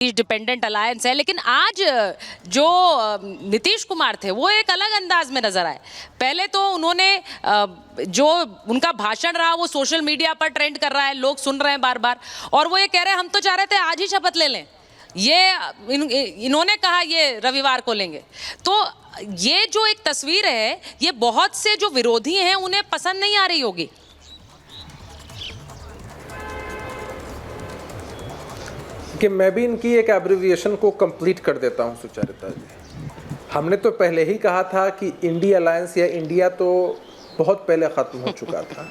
Dependent alliance है। लेकिन आज जो नीतीश कुमार थे वो एक अलग अंदाज में नजर आए। पहले तो उन्होंने जो उनका भाषण रहा वो सोशल मीडिया पर ट्रेंड कर रहा है, लोग सुन रहे हैं बार बार, और वो ये कह रहे हैं हम तो चाह रहे थे आज ही शपथ ले लें, इन्होंने कहा ये रविवार को लेंगे। तो ये जो एक तस्वीर है ये बहुत से जो विरोधी हैं उन्हें पसंद नहीं आ रही होगी। कि मैं भी इनकी एक एब्रिविएशन को कंप्लीट कर देता हूं सुचारिता जी। हमने तो पहले ही कहा था कि इंडिया अलायंस या इंडिया तो बहुत पहले खत्म हो चुका था।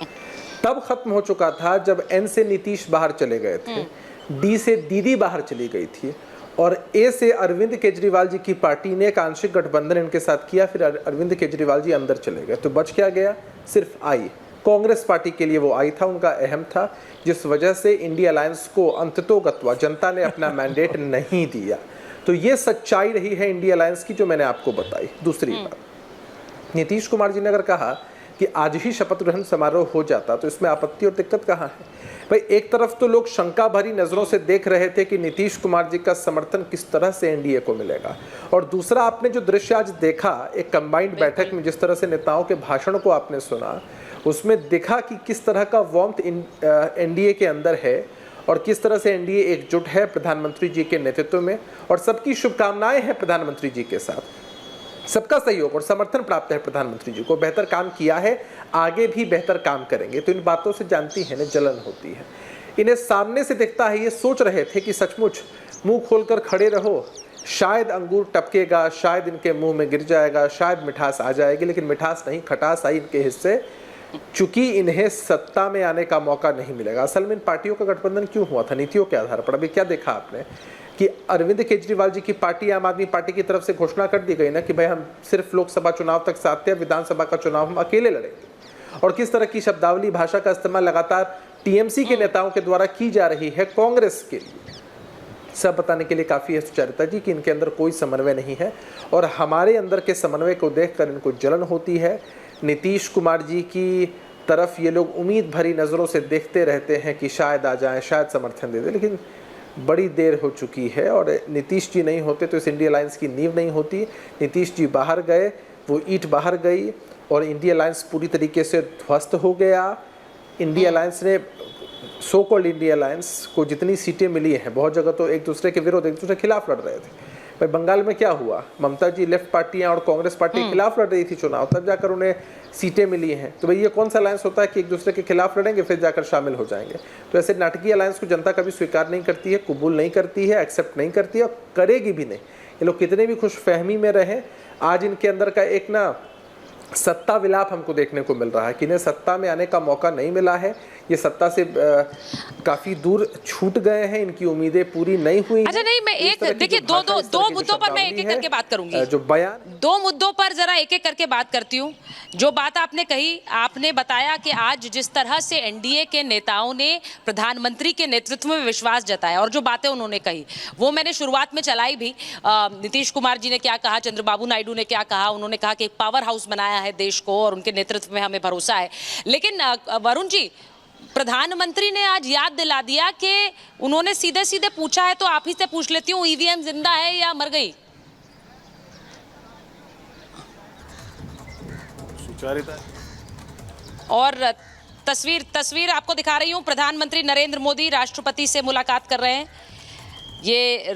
तब खत्म हो चुका था जब एन से नीतीश बाहर चले गए थे, डी से दीदी बाहर चली गई थी, और ए से अरविंद केजरीवाल जी की पार्टी ने एक आंशिक गठबंधन इनके साथ किया, फिर अरविंद केजरीवाल जी अंदर चले गए। तो बच क्या गया? सिर्फ आई। कांग्रेस पार्टी के लिए वो आई था, उनका अहम था, जिस वजह से इंडिया अलायंस को अंततोगत्वा जनता ने अपना मैंडेट नहीं दिया। तो ये सच्चाई रही है इंडिया अलायंस की जो मैंने आपको बताई। दूसरी बात, नीतीश कुमार जी ने अगर कहा कि आज ही शपथ ग्रहण समारोह हो जाता तो इसमें आपत्ति और दिक्कत कहाँ है? भाई एक तरफ तो लोग शंका भरी नजरों से देख रहे थे कि नीतीश कुमार जी का समर्थन किस तरह से एनडीए को मिलेगा, और दूसरा आपने जो दृश्य आज देखा एक कंबाइंड बैठक में, जिस तरह से नेताओं के भाषण को आपने सुना, उसमें दिखा कि किस तरह का वार्मथ एनडीए के अंदर है और किस तरह से एनडीए एकजुट है प्रधानमंत्री जी के नेतृत्व में, और सबकी शुभकामनाएं हैं प्रधानमंत्री जी के साथ। सबका सहयोग और समर्थन प्राप्त है प्रधानमंत्री जी को, बेहतर काम किया है, आगे भी बेहतर काम करेंगे। तो इन बातों से जानती है ना जलन होती है, इन्हें सामने से दिखता है। ये सोच रहे थे कि सचमुच मुंह खोलकर खड़े रहो, शायद अंगूर टपकेगा, शायद इनके मुंह में गिर जाएगा, शायद मिठास आ जाएगी, लेकिन मिठास नहीं खटास आई इनके हिस्से, चूंकि इन्हें सत्ता में आने का मौका नहीं मिलेगा। असल में इन पार्टियों का गठबंधन क्यों हुआ था? नीतियों के आधार पर। अभी क्या देखा आपने कि अरविंद केजरीवाल जी की पार्टी आम आदमी पार्टी की तरफ से घोषणा कर दी गई ना कि भाई हम सिर्फ लोकसभा चुनाव तक साथ हैं, विधानसभा का चुनाव हम अकेले लड़ेंगे। और किस तरह की शब्दावली भाषा का इस्तेमाल लगातार टीएमसी के नेताओं के द्वारा की जा रही है कांग्रेस के लिए, सब बताने के लिए काफ़ी है सुचारिता जी कि इनके अंदर कोई समन्वय नहीं है, और हमारे अंदर के समन्वय को देखकर इनको जलन होती है। नीतीश कुमार जी की तरफ ये लोग उम्मीद भरी नज़रों से देखते रहते हैं कि शायद आ जाएं, शायद समर्थन दे दें, लेकिन बड़ी देर हो चुकी है। और नीतीश जी नहीं होते तो इस इंडिया अलायंस की नींव नहीं होती। नीतीश जी बाहर गए, वो ईंट बाहर गई और इंडिया अलायंस पूरी तरीके से ध्वस्त हो गया। इंडिया अलायंस ने, सो कॉल्ड इंडिया अलायंस को जितनी सीटें मिली हैं, बहुत जगह तो एक दूसरे के विरोध, एक दूसरे के खिलाफ लड़ रहे थे। भाई बंगाल में क्या हुआ? ममता जी लेफ्ट पार्टियां और कांग्रेस पार्टी के खिलाफ लड़ रही थी चुनाव, तब जाकर उन्हें सीटें मिली हैं। तो भाई ये कौन सा अलायंस होता है कि एक दूसरे के खिलाफ लड़ेंगे फिर जाकर शामिल हो जाएंगे? तो ऐसे नाटकीय अलायंस को जनता कभी स्वीकार नहीं करती है, कबूल नहीं करती है, एक्सेप्ट नहीं करती है, और करेगी भी नहीं। ये लोग कितने भी खुशफहमी में रहें, आज इनके अंदर का एक ना सत्ता विलाप हमको देखने को मिल रहा है कि इन्हें सत्ता में आने का मौका नहीं मिला है। ये सत्ता से काफी दूर छूट गए हैं, इनकी उम्मीदें पूरी नहीं हुई। अच्छा नहीं, मैं एक देखिए दो मुद्दों पर मैं एक एक करके बात करूंगी। जो बयान, दो मुद्दों पर जरा एक एक करके बात करती हूँ। जो बात आपने कही, आपने बताया कि आज जिस तरह से एनडीए के नेताओं ने प्रधानमंत्री के नेतृत्व में विश्वास जताया, और जो बातें उन्होंने कही वो मैंने शुरुआत में चलाई भी। नीतीश कुमार जी ने क्या कहा, चंद्रबाबू नायडू ने क्या कहा, उन्होंने कहा कि एक पावर हाउस बनाया है देश को और उनके नेतृत्व में हमें भरोसा है। लेकिन वरुण जी, प्रधानमंत्री ने आज याद दिला दिया कि उन्होंने सीधे सीधे पूछा है, तो आप ही से पूछ लेती हूँ, ईवीएम जिंदा है या मर गई? और तस्वीर आपको दिखा रही हूँ। प्रधानमंत्री नरेंद्र मोदी राष्ट्रपति से मुलाकात कर रहे हैं। ये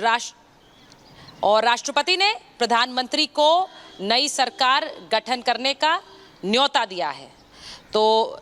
राष्ट्रपति ने प्रधानमंत्री को नई सरकार गठन करने का न्योता दिया है। तो